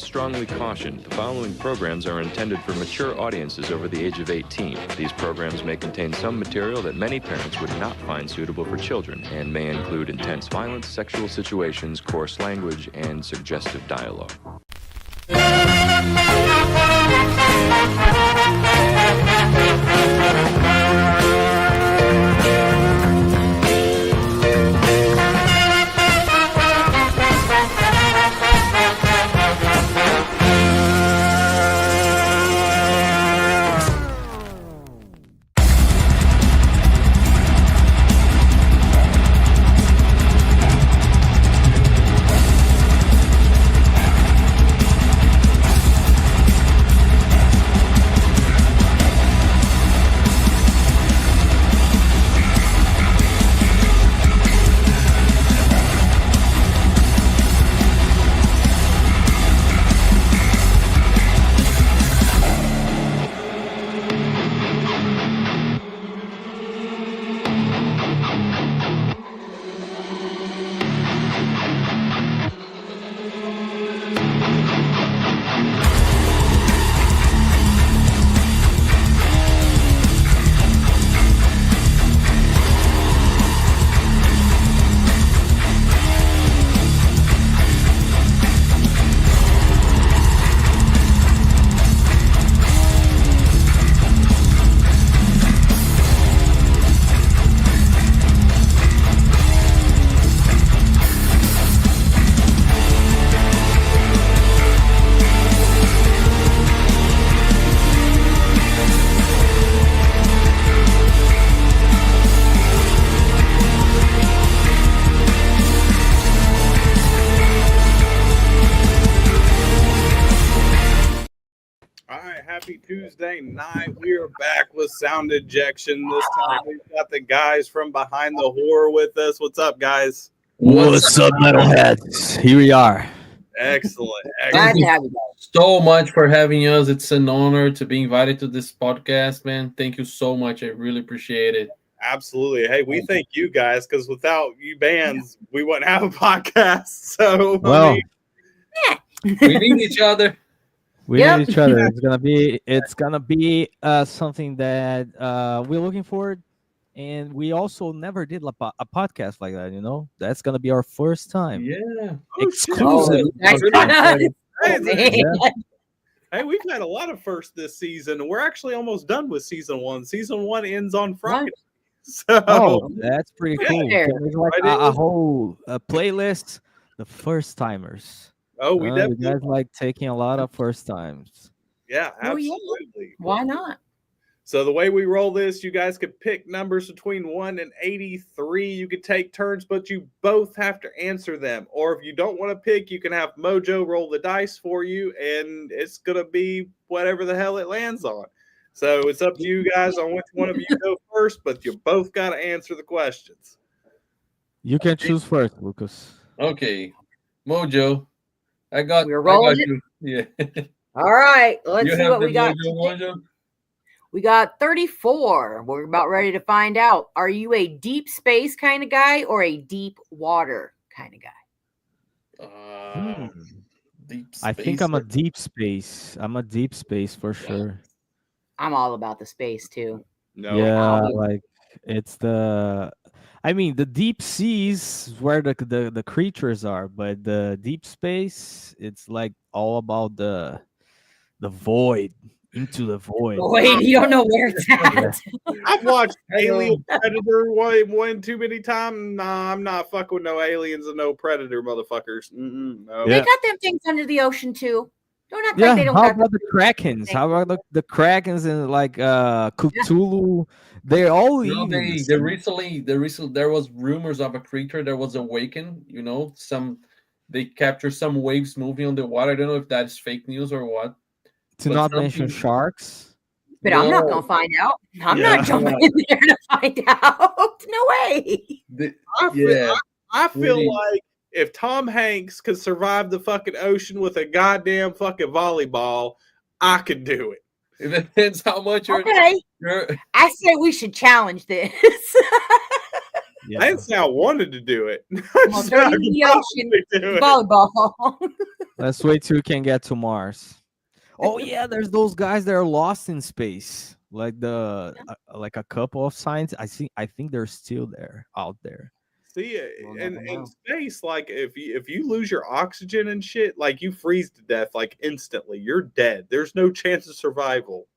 strongly cautioned, the following programs are intended for mature audiences over the age of 18. These programs may contain some material that many parents would not find suitable for children and may include intense violence, sexual situations, coarse language, and suggestive dialogue. Tuesday night, we are back with Sound Injection. This time we've got the guys from Behind the Horror with us. What's up, guys? What's up, metalheads? Here we are. Excellent. Glad to have you guys. So much for having us. It's an honor to be invited to this podcast, man. Thank you so much. I really appreciate it. Absolutely. Hey, we thank you guys because without you bands, we wouldn't have a podcast. So, well, we need each other. We need each other. It's gonna be something that we're looking forward, and we also never did a podcast like that. You know, that's gonna be our first time. Yeah, exclusive. Hey, we've had a lot of firsts this season, and we're actually almost done with season one. Season one ends on Friday. So, that's pretty cool. Like a whole playlist, the first timers. Oh, we definitely you guys like taking a lot of first times. Yeah, absolutely. Yeah. Why not? So the way we roll this, you guys could pick numbers between 1 and 83. You could take turns, but you both have to answer them. Or if you don't want to pick, you can have Mojo roll the dice for you, and it's going to be whatever the hell it lands on. So it's up to you guys on which one of you go first, but you both got to answer the questions. You can choose first, Lucas. Okay, Mojo. We're rolling it. Yeah. All right. Let's see what we got. Mojo? We got 34. We're about ready to find out. Are you a deep space kind of guy or a deep water kind of guy? Deep space. I think I'm a deep space. I'm a deep space for sure. I'm all about the space too. No. Yeah, like it's the deep seas where the creatures are, but the deep space, it's like all about the void, into the void. Wait, you don't know where it's at. I've watched Alien Predator one too many times. Nah, I'm not fucking with no aliens and no Predator motherfuckers. No. They got them things under the ocean too. Don't act like they don't. How about the Krakens? How about the Krakens and like Cthulhu? They're all they recently there was rumors of a creature that was awakened. You know, they captured some waves moving on the water. I don't know if that's fake news or what. To not mention sharks. But I'm not gonna find out. I'm not jumping in there to find out. No way. I feel like if Tom Hanks could survive the fucking ocean with a goddamn fucking volleyball, I could do it. It depends how much you're. I say we should challenge this. I didn't say I wanted to do it. Well, throw you in the ocean volleyball. Let's wait till we can get to Mars. Oh yeah, there's those guys that are lost in space. Like like a couple of scientists. I think they're still there out there. See, We'll in never know. space, like if you lose your oxygen and shit, like you freeze to death, like instantly, you're dead. There's no chance of survival.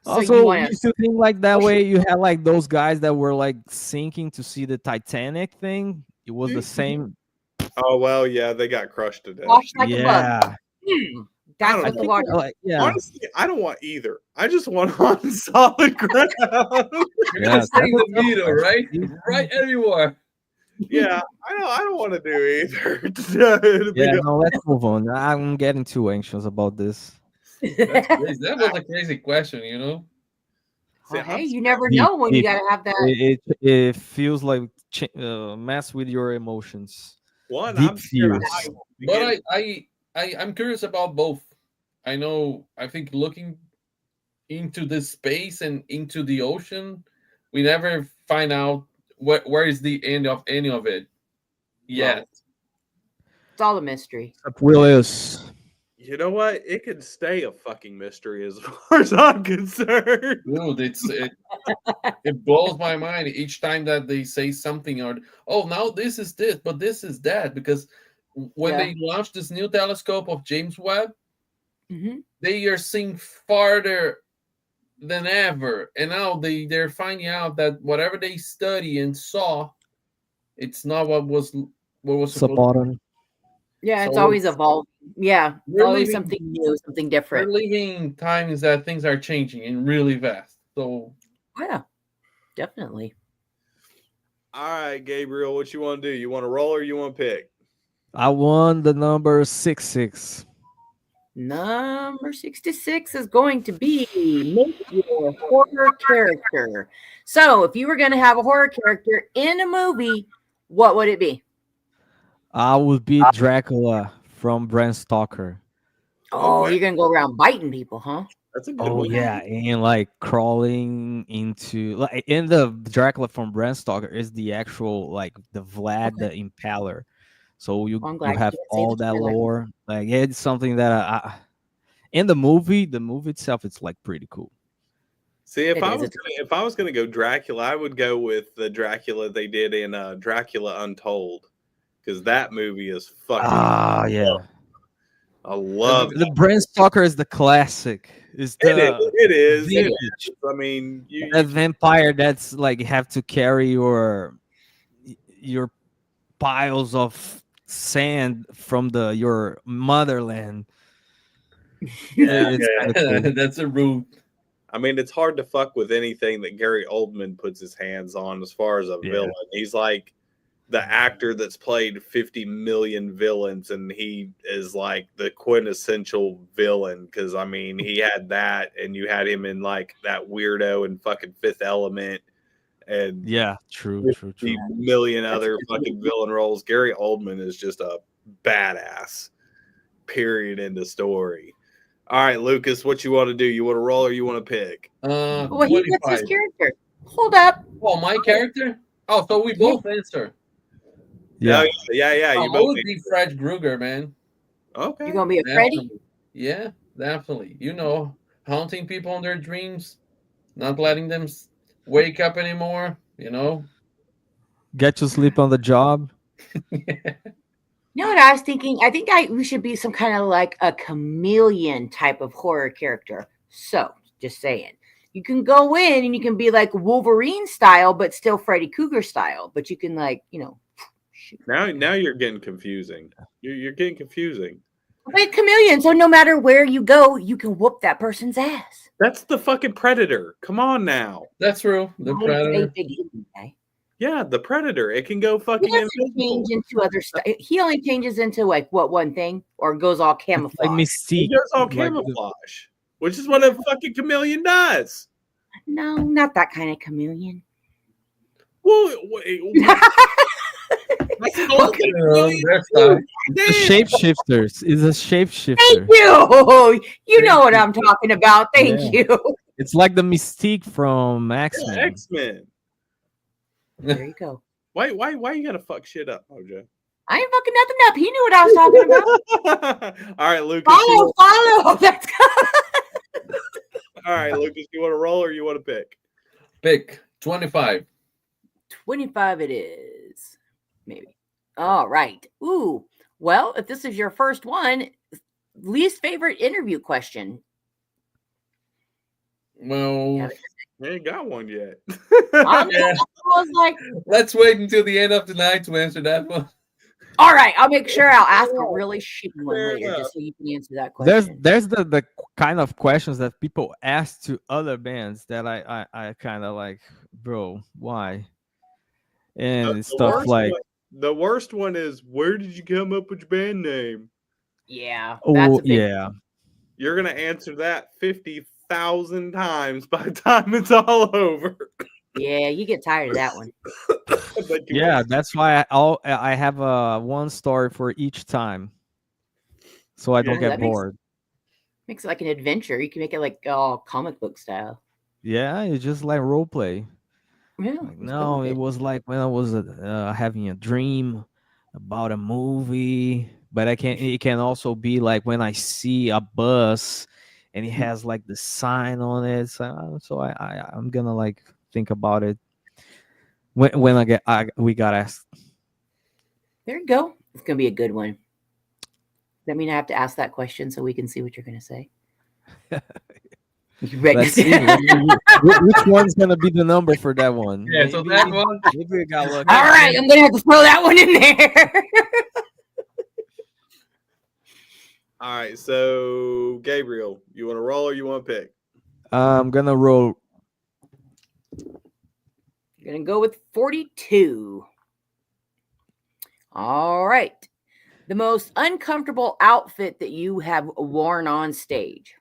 So you Also, want if you think like that way, you had like those guys that were like sinking to see the Titanic thing. It was the same. Oh well, yeah, they got crushed to death. wash like a bug. Yeah, That's don't what know. the water. like yeah, Honestly, I don't want either. I just want on solid ground. You're Yeah, gonna stay in the that's a tough middle, right? question. Right everywhere. Yeah, I don't want to do either. to be yeah. honest. No, let's move on. I'm getting too anxious about this. That's crazy. That was a crazy question, you know. See, Well, hey, I'm you scared. never Deep, know when you deep. gotta have that. It feels like mess with your emotions. One, Deep I'm scared of fears. heights. But I'm curious about both. I think looking into this space and into the ocean, we never find out where is the end of any of it yet. It's all a mystery. Willis. You know what? It could stay a fucking mystery as far as I'm concerned. Dude, it blows my mind each time that they say something or now this is this, but this is that because when Yeah. they launched this new telescope of James Webb, hmm they are seeing farther than ever, and now they're finding out that whatever they study and saw, it's not what was supposed to be. Sabaton. Yeah, it's So always evolving. Yeah, we're always living- something new, something We're different. living times that things are changing and really fast. So Yeah, definitely. All right, Gabriel, what you want to do? You want to roll or you want to pick? I won the number 66. Number 66 is going to be make your horror character. So, if you were going to have a horror character in a movie, what would it be? I would be Dracula from Bram Stoker. Oh, Okay. you're going to go around biting people, huh? That's a good Oh one. yeah, and like crawling into like in the Dracula from Bram Stoker is the actual like the Vlad the Impaler. So you I'm you glad you have didn't say all the that trailer. lore. Like it's something that in the movie itself, it's like pretty cool. See, if It I is. was if I was gonna go Dracula, I would go with the Dracula they did in Dracula Untold, because that movie is fucking. Ah, yeah. I love The Bram Stoker is the classic. It's it. the It is. It vintage. is. I mean, That vampire that's like have to carry your piles of sand from your motherland. yeah. It's kinda cool. that's a rude. I mean, it's hard to fuck with anything that Gary Oldman puts his hands on as far as a Yeah. villain. He's like the actor that's played 50 million villains, and he is like the quintessential villain. Because I mean, he had that, and you had him in like that weirdo and fucking Fifth Element, and Yeah, true. 50 million other fucking villain roles. Gary Oldman is just a badass. Period. End of story. All right, Lucas, what you want to do? You want to roll or you want to pick? Well, he gets 25. his character. Hold up. Oh, my character? Oh, so we both answer. Yeah. Yeah. You I both would be Fred Krueger, man. okay. You're going to be a Freddy? Definitely. Yeah, definitely. You know, haunting people in their dreams, not letting them wake up anymore, you know? Get to sleep on the job. You know what I was thinking? I think we should be some kind of like a chameleon type of horror character. So, just saying. You can go in and you can be like Wolverine style, but still Freddy Krueger style. But you can like, shoot. Now you're getting confusing. You're getting confusing. But chameleon, so no matter where you go, you can whoop that person's ass. That's the fucking Predator. Come on now. That's true. The Not a Predator. big evil guy. Yeah, the Predator. It can go He fucking doesn't invisible. change into other stuff. He only changes into like what one thing, or goes all It's like camouflage. Mystique. He goes all like the- camouflage, which is what a fucking chameleon does. No, not that kind of chameleon. Well, wait, that's all chameleon. The shapeshifters is a shapeshifter. Thank you. You know what I'm talking about. Thank Yeah. you. It's like the Mystique from X-Men. X-Men. There you go. Why you gotta fuck shit up, Mojo? I ain't fucking nothing up. He knew what I was talking about. All right, Lucas. Follow. That's All right, Lucas. You want to roll or you want to pick? Pick 25. 25 it is. Maybe. All right. Ooh. Well, if this is your first one, least favorite interview question. Well, I ain't got one yet. I yeah. was like, Let's wait until the end of the night to answer that one. all right, I'll make sure I'll ask a really shitty one Fair later enough. just so you can answer that question. There's the kind of questions that people ask to other bands that I kind of like, bro, why? And stuff like, the worst one is, where did you come up with your band name? Yeah. oh a big yeah, You're gonna answer that 50,000 times by the time it's all over. Yeah, you get tired of that one. But you yeah. won't. That's why I have one story for each time, so I don't Yeah, get that makes bored. it like an adventure. You can make it like comic book style. Yeah, it's just like role play. Yeah. Like, it's no, it perfect. was like when I was having a dream about a movie, but it can also be like when I see a bus and it has like the sign on it. So I'm gonna like think about it when we got asked. There you go. It's gonna be a good one. Does that mean I have to ask that question so we can see what you're gonna say? You ready? Let's see which one's gonna be the number for that one. Yeah, so that one. Maybe we got lucky. All right, I'm gonna have to throw that one in there. All right, so Gabriel, you want to roll or you want to pick? I'm gonna roll. Gonna go with 42. All right. The most uncomfortable outfit that you have worn on stage.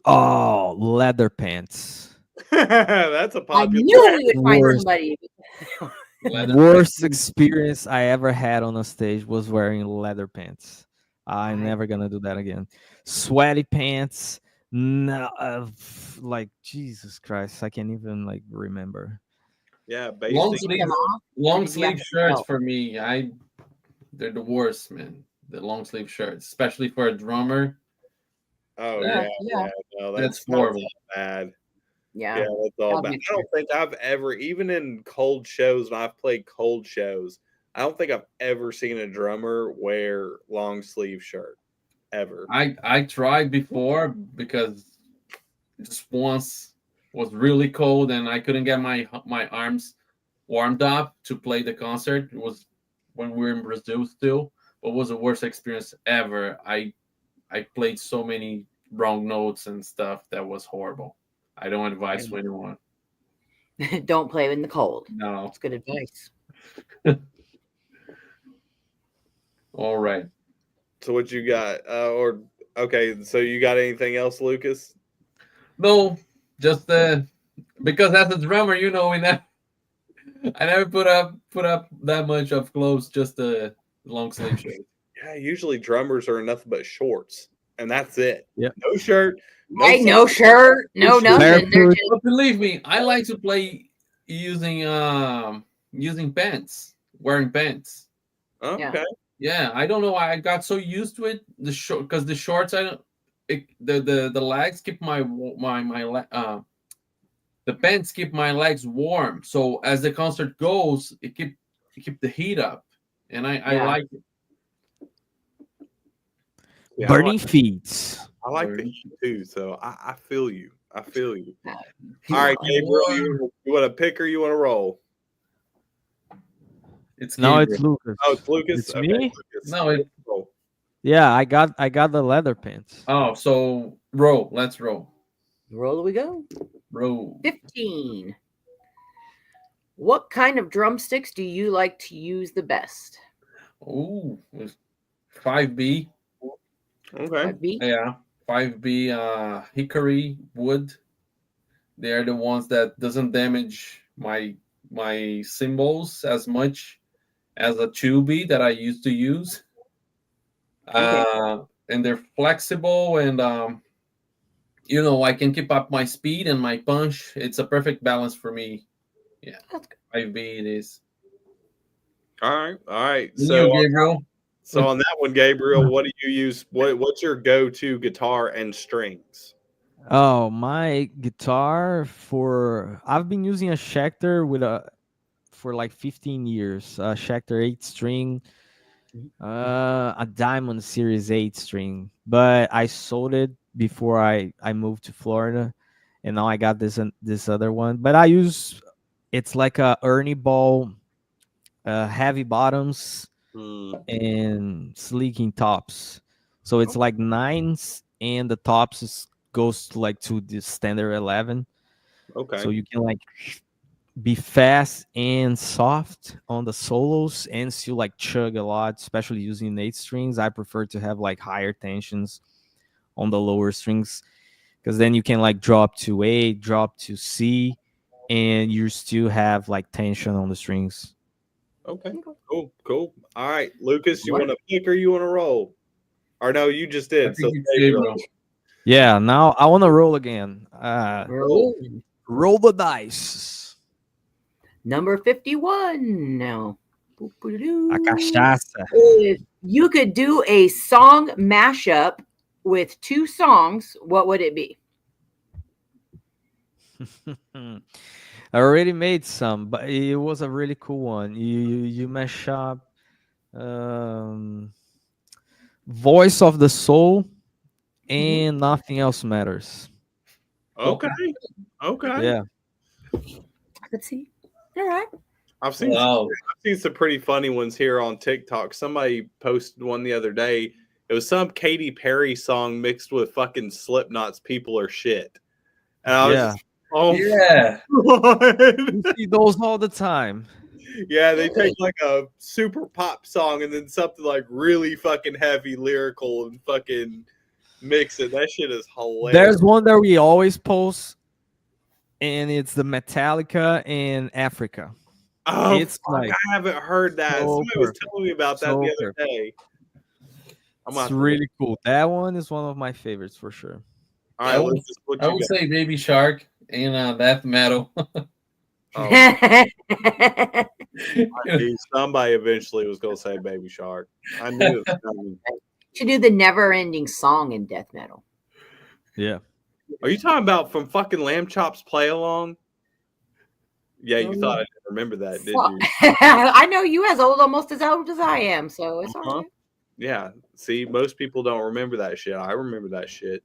Oh, leather pants. That's a I popular. knew we would find Worst. somebody. Worst experience I ever had on a stage was wearing leather pants. I'm I- never gonna do that again. Sweaty pants. No, like Jesus Christ, I can't even like remember. Yeah, Long basic. sleeve, them off? long Did you have sleeve to shirts help? for me. They're the worst, man. The long sleeve shirts, especially for a drummer. Oh Yeah, yeah, yeah. no, That's that's horrible. all bad. Yeah. Yeah, that's all I'll bad. make I don't think I've ever, even in cold shows, when I've played cold shows, I don't think I've ever seen a drummer wear long sleeve shirt ever. I tried before because just once was really cold and I couldn't get my arms warmed up to play the concert. It was when we were in Brazil still. What was the worst experience ever? I played so many wrong notes and stuff that was horrible. I don't advise to anyone. Don't play in the cold. No. That's good advice. All right. So what you got? Or okay, so you got anything else, Lucas? No, just because as a drummer, I never put up that much of clothes, just a long sleeve shirt. Yeah, usually drummers are nothing but shorts, and that's it. Yep. No shirt, Right? No socks, shirt, no no nothing. They're just But believe me, I like to play using pants, wearing pants. Okay. Yeah, I don't know why I got so used to it. The short because the shorts I don't the legs keep the pants keep my legs warm. So as the concert goes, it keep the heat up, and I Yeah. like it. Yeah, Burning feet. I like the heat too, so I feel you. I feel you. Yeah. All right, Well, Gabriel, you want to pick or you want to roll? It's No, it's Gabriel. Lucas. Oh, it's Lucas. It's me? Lucas. No, it, Roll. Yeah, I got the leather pants. oh, so roll. Let's roll. roll we go. Roll. 15. What kind of drumsticks do you like to use the best? Ooh, 5B. Okay. 5B? Yeah, 5B. Hickory wood. They're the ones that doesn't damage my cymbals as much as a 2B that I used to use. Okay. And they're flexible and I can keep up my speed and my punch. It's a perfect balance for me. Yeah, That's good. 5B it is. All right, all right. You, Gabriel. So on that one, Gabriel, what do you use? What's your go-to guitar and strings? Oh, my guitar I've been using a Schecter for like 15 years. A Schecter 8 string, a Diamond Series 8 string. But I sold it before I moved to Florida, and now I got this other one. But it's like a Ernie Ball, heavy bottoms Hmm, and sleeking tops. So it's like nines, and the goes to the standard 11. okay. So you can like be fast and soft on the solos and still like chug a lot, especially using 8 strings. I prefer to have like higher tensions on the lower strings, because then you can like drop to A, drop to C, and you still have like tension on the strings. Okay. Cool. Cool. All right, Lucas, you What? want to pick or you want to roll? Or no, you just I did. So think it's Gabriel. Gabriel. Yeah, now I want to roll again. Roll. Roll the dice. Number 51 now. A cachaça. If you could do a song mashup with 2 songs, what would it be? I already made some, but it was a really cool one. You mash up Voice of the Soul and Nothing Else Matters. Okay. Okay. Yeah. Let's see. All right. I've seen some pretty funny ones here on TikTok. Somebody posted one the other day. It was some Katy Perry song mixed with fucking Slipknot's "People Are Shit," and I was Yeah. just, oh Yeah. God. You see those all the time. Yeah, they take like a super pop song and then something like really fucking heavy lyrical and fucking mix it. That shit is hilarious. There's one that we always post, and it's the Metallica in Africa. Oh, It's fuck, like I haven't heard that. so Somebody was perfect. telling me about that So the other perfect. day. It's really cool. That one is one of my favorites for sure. All right, Lucas, what I you would got? say Baby Shark and death metal. Oh, geez, somebody eventually was gonna say Baby Shark. I knew it was coming. Should do the never ending song in death metal. Yeah. Are you talking about from fucking Lamb Chop's Play Along? Yeah, you thought I didn't remember that, did you? I know you as almost as old as I am, so it's all right. Yeah. See, most people don't remember that shit. I remember that shit.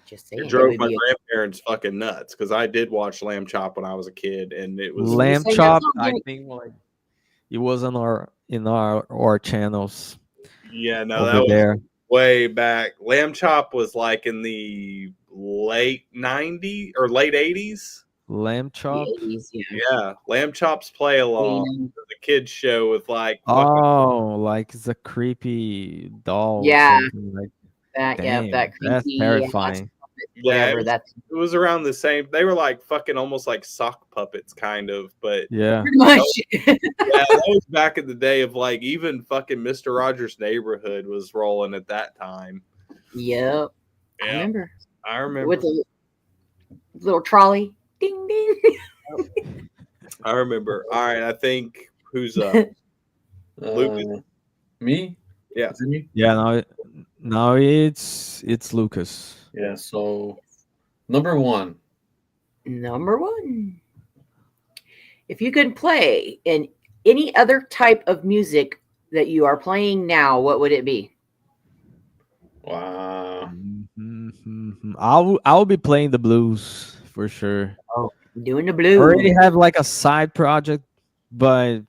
Just saying. It drove my grandparents fucking nuts because I did watch Lamb Chop when I was a kid, and it was Lamb Chop. I think like it was on our channels. Yeah, no, over that was there. way back. Lamb Chop was like in the late 90s or late 80s. Lamb Chop. Yeah, Lamb Chop's Play Along, the kids show with like like it's a creepy doll. Yeah, something like that. damn, Yeah, that creepy. that's terrifying. Whatever. it was around the same. They were like fucking almost like sock puppets, kind of. But yeah, pretty much. That was back in the day of like even fucking Mr. Rogers' Neighborhood was rolling at that time. Yep. Yeah, I remember. With the little trolley. Ding ding. I remember. All right, I think who's up? Lucas. Me? Yeah. Is it me? Yeah. Now it's Lucas. Yeah. So number one. If you could play in any other type of music that you are playing now, what would it be? Wow. I'll be playing the blues for sure. Oh, doing the blues. I already have like a side project, but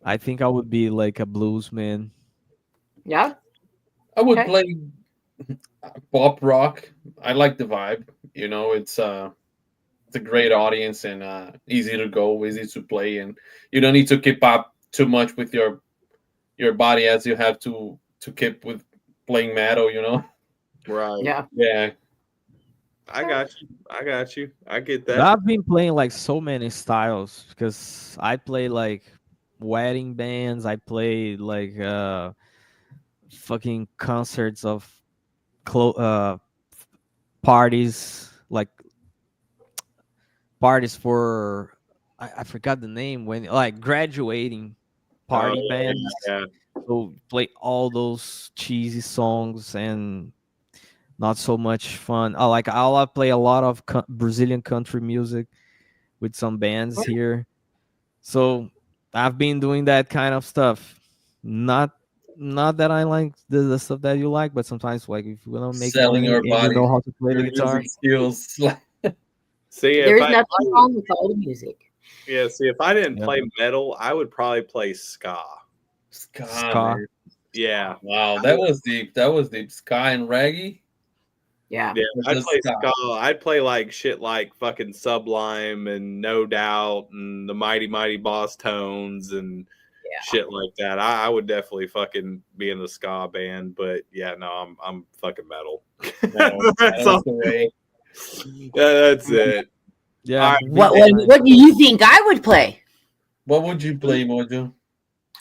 I think I would be like a blues man. Yeah. I would play pop rock. I like the vibe. You know, it's a great audience and easy to go, easy to play, and you don't need to keep up too much with your body as you have to keep with playing metal. You know. Right. Yeah. Yeah. I got you. I get that. But I've been playing like so many styles because I play like wedding bands. I play like fucking concerts of parties, like parties for I forgot the name when like graduating party Oh, bands. yeah. So play all those cheesy songs and not so much fun. I play a lot of Brazilian country music with some bands here. So I've been doing that kind of stuff. Not not that I like the stuff that you like, but sometimes like if you wanna make Selling money your and you body, know how to play your the guitar. music skills. See, if There's I, nothing wrong with all the music. yeah, see, if I didn't Yeah. play metal, I would probably play ska. Ska, Ska. man. Yeah, Wow, that was deep. That was deep. Ska and reggae. Yeah. yeah, Or I'd just play ska? ska. I'd play like shit like fucking Sublime and No Doubt and the Mighty Mighty Boss Tones and Yeah. shit like that. I would definitely fucking be in the ska band, but yeah, no, I'm fucking metal. No, That's that all. was the way. Yeah, that's it. Yeah. Alright, What do you think I would play? What would you play, Mojo?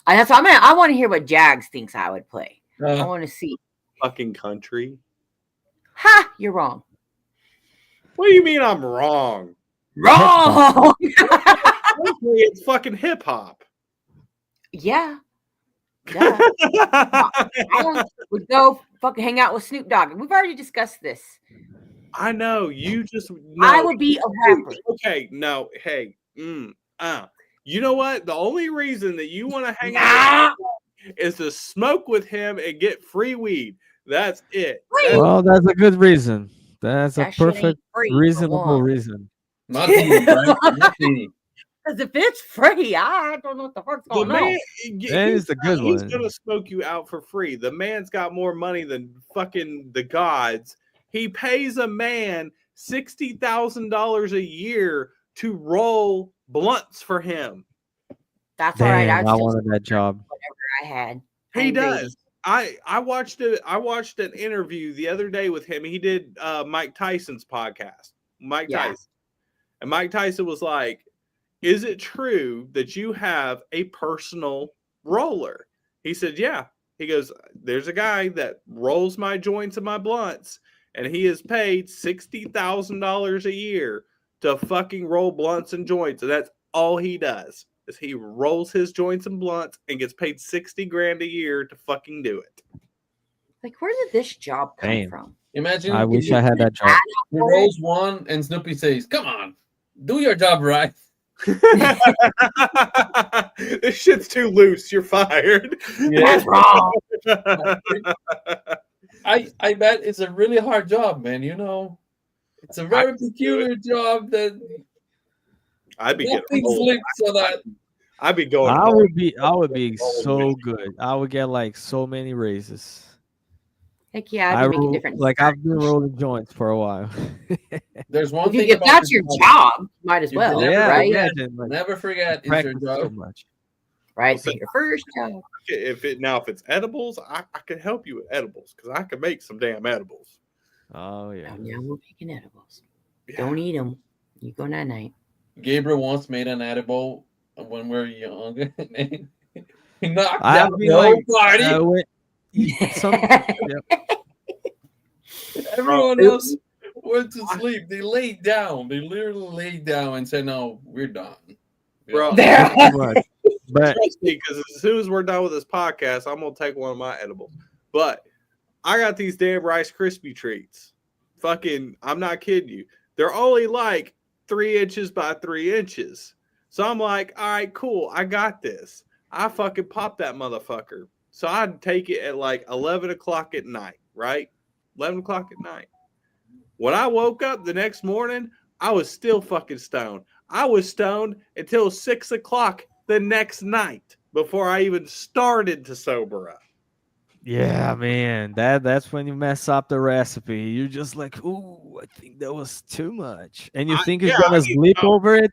I want to hear what Jagz thinks I would play. I want to see. Fucking country. Ha! You're wrong. What do you mean I'm wrong? Wrong. Country, it's fucking hip hop. Yeah. Yeah. I would go fucking hang out with Snoop Dogg. We've already discussed this. I know you just. I No, would be a rapper. okay. No, hey, you know what? The only reason that you want to hang out is to smoke with him and get free weed. That's it. That's- Well, that's a good reason. That's a That shit ain't perfect, free, for reasonable one. reason. Nothing, right? Nothing. Because if it's free, I don't know what the fuck's the going man, on. That is the good he's one. gonna smoke you out for free. The man's got more money than fucking the gods. He pays a man $60,000 a year to roll blunts for him. That's all right. Damn, I'd I still wanted that job. I had. He ain't does. greedy. I watched it. I watched an interview the other day with him. He did Mike Tyson's podcast. Mike Yeah. Tyson. And Mike Tyson was like, "Is it true that you have a personal roller?" He said, "Yeah." He goes, "There's a guy that rolls my joints and my blunts, and he is paid $60,000 a year to fucking roll blunts and joints, and that's all he does. Is he rolls his joints and blunts and gets paid 60 grand a year to fucking do it." Like, where did this job come Damn. from? Imagine I if wish you- I had that job. he rolls one and Snoopy says, "Come on, do your job right." This shit's too loose. You're fired. Yeah. That's wrong. I bet it's a really hard job, man. You know, it's a very peculiar job that I'd be getting nothing old. slips so that I'd be going. I home. would be Old so man. good. I would get like so many raises. Heck yeah, I'd be making different. Like I've been rolling joints for a while. there's one thing If about that's this your job. job, might as You well, can Yeah, right? imagine, like, Never forget, it's practice your so job. much. Right. So- So your first job. If it's edibles, I can help you with edibles because I can make some damn edibles. Oh yeah. Oh, yeah, we're making edibles. Yeah. Don't eat them. You go night night. Gabriel once made an edible when we were young. And he knocked I've out been the whole like, party. Everyone Bro, else went to sleep. They laid down. They literally laid down and said, "No, we're done." Bro, There. But trust me, because as soon as we're done with this podcast, I'm gonna take one of my edibles. But I got these damn Rice Krispie treats. Fucking, I'm not kidding you. They're only like 3 inches by 3 inches. So I'm like, all right, cool. I got this. I fucking pop that motherfucker. So I'd take it at like 11 o'clock at night, right? 11 o'clock at night. When I woke up the next morning, I was still fucking stoned. I was stoned until 6 o'clock the next night before I even started to sober up. yeah, man, that's when you mess up the recipe. You're just like, ooh, I think that was too much, and you think you're gonna sleep over it.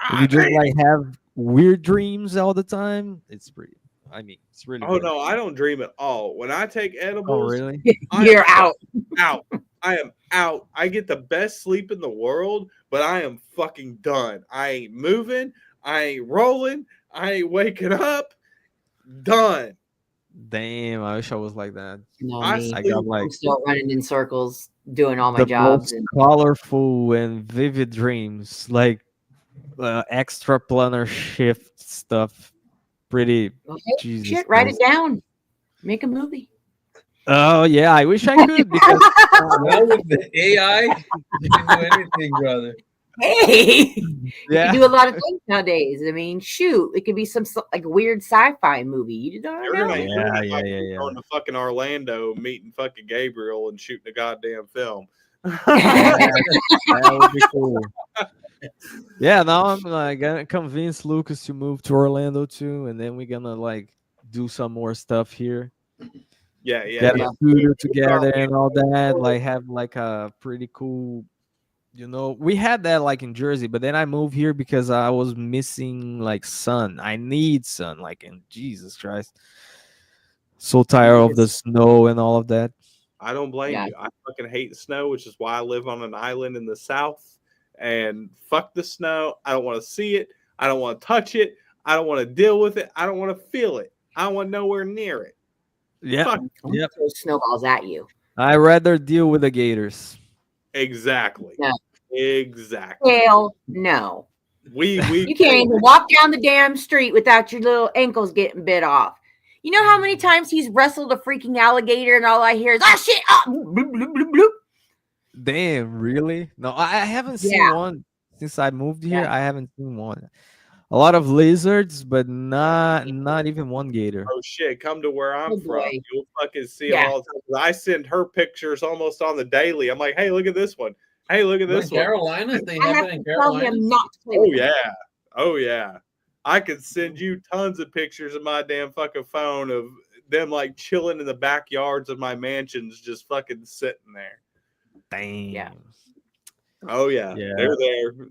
And you just like have weird dreams all the time. It's pretty. I mean, it's really. Oh good. no, I don't dream at all. When I take edibles, Oh really? You're out. out. I am out. I get the best sleep in the world, but I am fucking done. I ain't moving. I ain't rolling. I ain't waking up. Done. Damn, I wish I was like that. No, I me. I sleep- got like I'm still running in circles, doing all my the jobs. most colorful and vivid dreams. Like extra planner shift stuff. Pretty. Okay, Jesus shit, write Christ. it down. Make a movie. Oh yeah, I wish I could because Now with the AI, you can do anything, brother. Hey, you yeah. can do a lot of things nowadays. I mean, shoot, it could be some like weird sci-fi movie. You don't You're know. gonna, Yeah, you're gonna yeah, like yeah, be yeah. going to fucking Orlando, meeting fucking Gabriel, and shooting a goddamn film. That would be cool. Yeah, now I'm like gonna convince Lucas to move to Orlando too, and then we're gonna like do some more stuff here. Yeah, yeah, Get yeah. a studio together and all that. Like have like a pretty cool. We had that like in Jersey, but then I moved here because I was missing like sun. I need sun, like, and Jesus Christ, so tired of the snow and all of that. I don't blame Yeah. you. I fucking hate snow, which is why I live on an island in the south. And fuck the snow. I don't want to see it. I don't want to touch it. I don't want to deal with it. I don't want to feel it. I don't want nowhere near it. Yeah, Fuck. Yep. Throw snowballs at you. I rather deal with the Gators. Exactly. No. Exactly. Hell no. We You can't even walk down the damn street without your little ankles getting bit off. You know how many times he's wrestled a freaking alligator and all I hear is, ah, shit, ah, bloop, bloop, bloop, bloop. Damn, really? No, I haven't seen Yeah. one since I moved here. Yeah. I haven't seen one. A lot of lizards, but not even one gator. Oh shit, come to where I'm Oh, from. boy. You'll fucking see Yeah. them all the time. I send her pictures almost on the daily. I'm like, hey, look at this one. Hey, look at this In one. Carolinas, they I have have it in to tell Carolinas. him not to play Oh with it. yeah. Oh yeah. I could send you tons of pictures of my damn fucking phone of them like chilling in the backyards of my mansions, just fucking sitting there. Damn. Yeah. Oh yeah, Yeah. they're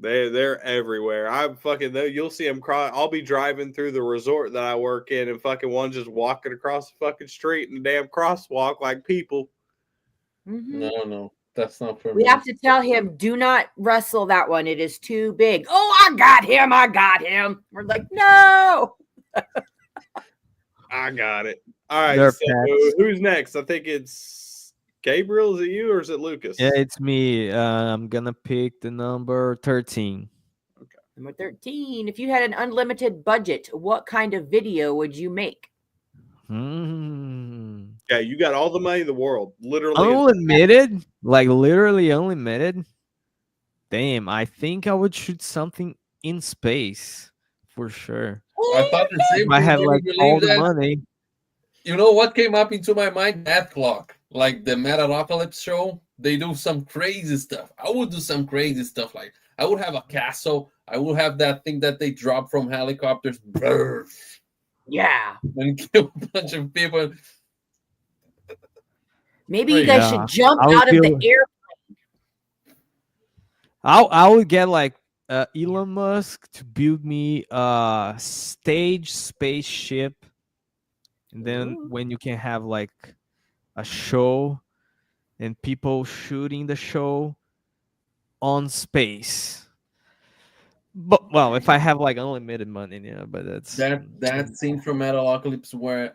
there. They're everywhere. I'm fucking. You'll see them cry. I'll be driving through the resort that I work in, and fucking one just walking across the fucking street in the damn crosswalk like people. Mhm. No, that's not for We me. have to tell him, do not wrestle that one. It is too big. Oh, I got him. I got him. We're like, no. I got it. All right. They're So pets. who's next? I think it's Gabriel. Is it you or is it Lucas? Yeah, it's me. I'm gonna pick the number 13. Number 13. If you had an unlimited budget, what kind of video would you make? Yeah, you got all the money in the world. Literally. Unlimited? Like literally unlimited? Damn, I think I would shoot something in space for sure. I thought the same If I thing. have Can you like believe all the that? money. You know what came up into my mind? Death Clock. Like the Metalocalypse show. They do some crazy stuff. I would do some crazy stuff. Like I would have a castle. I would have that thing that they drop from helicopters. Brrr, Yeah. and kill a bunch of people. Maybe you guys Yeah. should jump I would out of the feel- air. I would get like Elon Musk to build me a stage spaceship, and then Ooh. when you can have like a show and people shooting the show on space. But well, if I have like unlimited money, yeah, but that's That scene from Metalocalypse where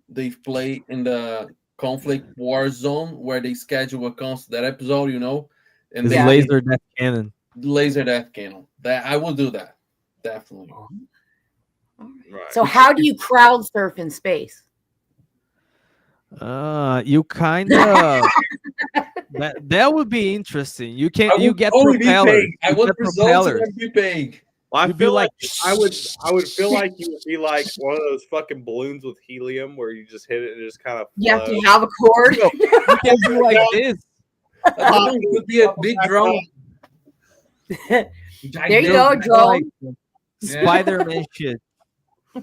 they play in the conflict war zone where they schedule a that episode, and this they laser death cannon. laser death cannon. That I will do that. Definitely. Right. So how do you crowd surf in space? You kind of that would be interesting. You get only be propellers. paid. I You want get results propellers. and be paid. Well, I You'd be feel like like- I would feel like you would be like one of those fucking balloons with helium where you just hit it and it just kind of You have to have a cord. You can do like this. It would be a big drone. There you go, drone. Like Spider-Man shit. I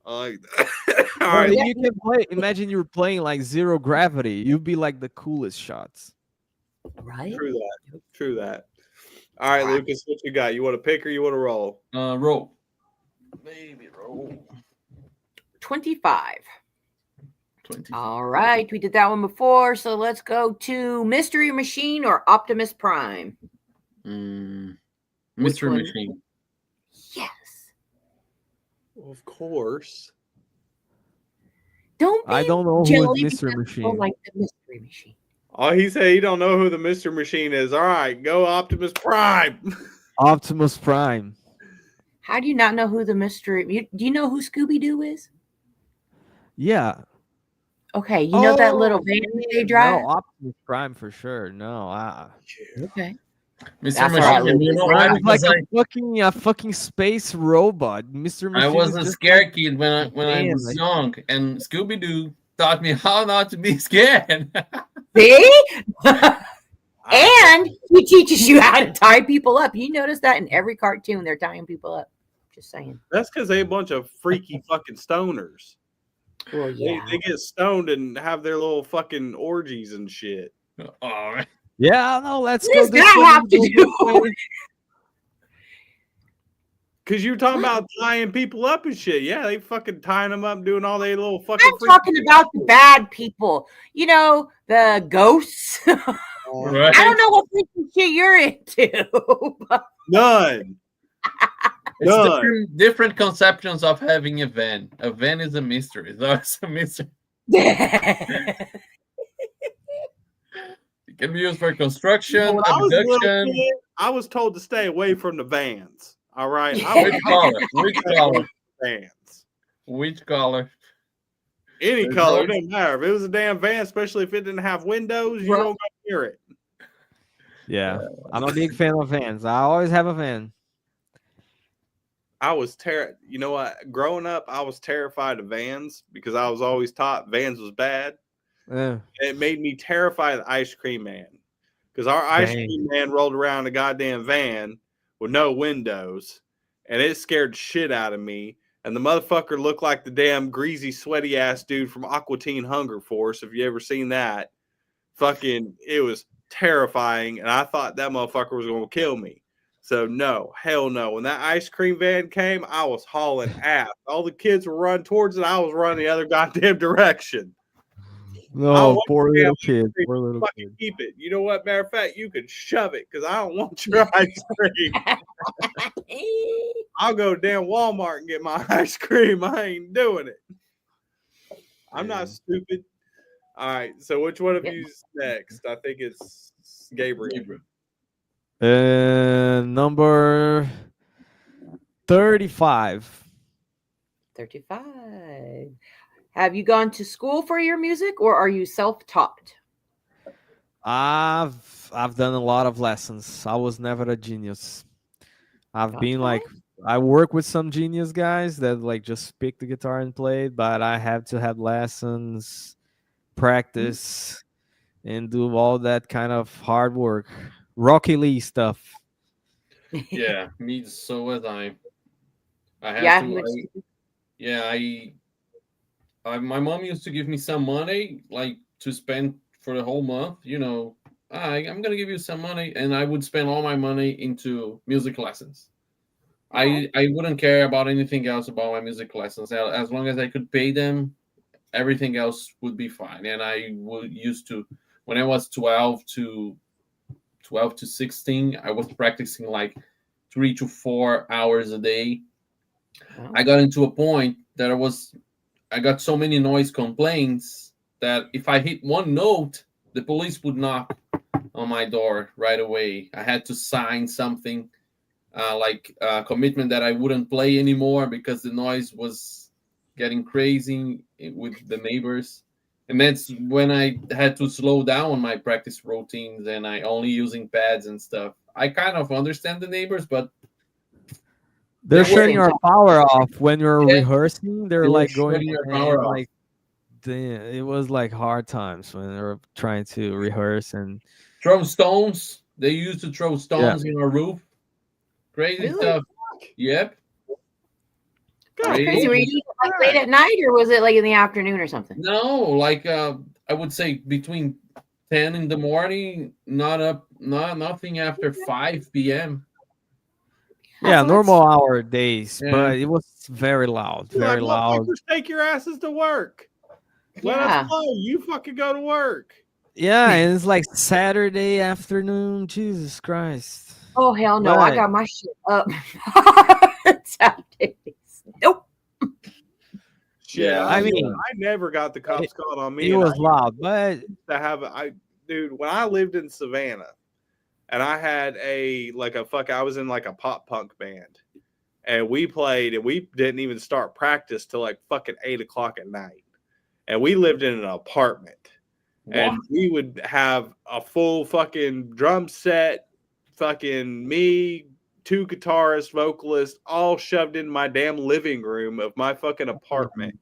like that. All Or right. you can play. Imagine you're playing like Zero Gravity. You'd be like the coolest shots. Right? True that. True that. All right, Lucas, what you got? You want to pick or you want to roll? Roll. Baby roll. 25. 20. All right. We did that one before. So let's go to Mystery Machine or Optimus Prime. Mystery one? Machine. Yes. Of course. Don't be I don't know who jelly is Mystery because people Machine. like the Mystery Machine. Oh, he said he don't know who the Mr. Machine is. All right, go Optimus Prime. Optimus Prime. How do you not know who the mystery? Do you know who Scooby Doo is? Yeah. Okay, you know that little Oh, van that yeah. they drive. No, Optimus Prime for sure. No, Okay, Mr. That's all Machine, right, Lucas. you know You're why? right. it's like Because a fucking space robot. Mr. I Machine was is a just scared like kid when I man, was like, young, and Scooby Doo taught me how not to be scared. See, I, and he teaches you how to tie people up. You notice that in every cartoon, they're tying people up. Just saying. that's because they a bunch of freaky fucking stoners. Well, yeah. They get stoned and have their little fucking orgies and shit. Oh, yeah, no, let's What go does this that way. have to go do? this way. Cause you're talking about tying people up and shit. Yeah, they fucking tying them up, doing all they little fucking. I'm talking about the bad people. You know, the ghosts. I right. don't know what freaking shit you're into. None. It's None. different conceptions of having a van. A van is a mystery. That's a mystery. It can be used for construction, When I was a little abduction. kid, I was told to stay away from the vans. All right. Which color? Which color? Vans. Which color? Any There's color, no- it doesn't matter. If it was a damn van, especially if it didn't have windows, you Right. don't go near it. Yeah, I'm a big fan of vans. I always have a van. I was you know what? Growing up, I was terrified of vans because I was always taught vans was bad. Yeah. It made me terrified of the ice cream man. Because our ice Dang. cream man rolled around a goddamn van with no windows, and it scared the shit out of me. And the motherfucker looked like the damn greasy, sweaty ass dude from Aqua Teen Hunger Force. If you ever seen that, fucking, it was terrifying. And I thought that motherfucker was going to kill me. So no, hell no. When that ice cream van came, I was hauling ass. All the kids were running towards it. I was running the other goddamn direction. No, want poor the damn little kid. ice cream. Poor little Fucking kid. keep it. You know what? Matter of fact, you can shove it because I don't want your ice cream. I'll go to damn Walmart and get my ice cream. I ain't doing it. I'm not stupid. All right. So which one of you's next? I think it's Gabriel. Number 35. 35. Have you gone to school for your music or are you self-taught? I've done a lot of lessons. I was never a genius. I've been Okay. like, I work with some genius guys that like just pick the guitar and play it, but I have to have lessons, practice, and do all that kind of hard work. Rocky Lee stuff. Yeah, me so was I. I had Yeah, to. My mom used to give me some money, like to spend for the whole month. You know, I'm gonna give you some money, and I would spend all my money into music lessons. I wouldn't care about anything else about my music lessons as long as I could pay them. Everything else would be fine. And I would used to when I was 12 to 16, I was practicing like 3 to 4 hours a day. Wow. I got into a point that I got so many noise complaints that if I hit one note, the police would knock on my door right away. I had to sign something like a commitment that I wouldn't play anymore because the noise was getting crazy with the neighbors. And that's when I had to slow down on my practice routines and I only using pads and stuff. I kind of understand the neighbors, but They're They shutting were- your power off when you're Yeah. rehearsing. They're They were like going shutting your and, power off. like, it was like hard times when they were trying to rehearse and throw stones. They used to throw stones in our roof. Crazy Really? stuff. Yep. That's Crazy. crazy. Were you doing it, like late at night or was it like in the afternoon or something? No, like I would say between 10 in the morning, nothing after 5 p.m. yeah, so normal hour days, Yeah. but it was very loud, You're very like, loud. motherfuckers, take your asses to work. Let Yeah. us know. You fucking go to work. Yeah, and it's like Saturday afternoon. Jesus Christ. Oh hell no! I Right. got my shit up. Saturdays. Nope. Shit, Yeah, I mean, I never got the cops called on me. It and was I loud, but used to have dude, when I lived in Savannah, and I had I was in like a pop punk band, and we played, and we didn't even start practice till like fucking 8 o'clock at night, and we lived in an apartment, and we would have a full fucking drum set, fucking me, 2 guitarists, vocalists, all shoved in my damn living room of my fucking apartment,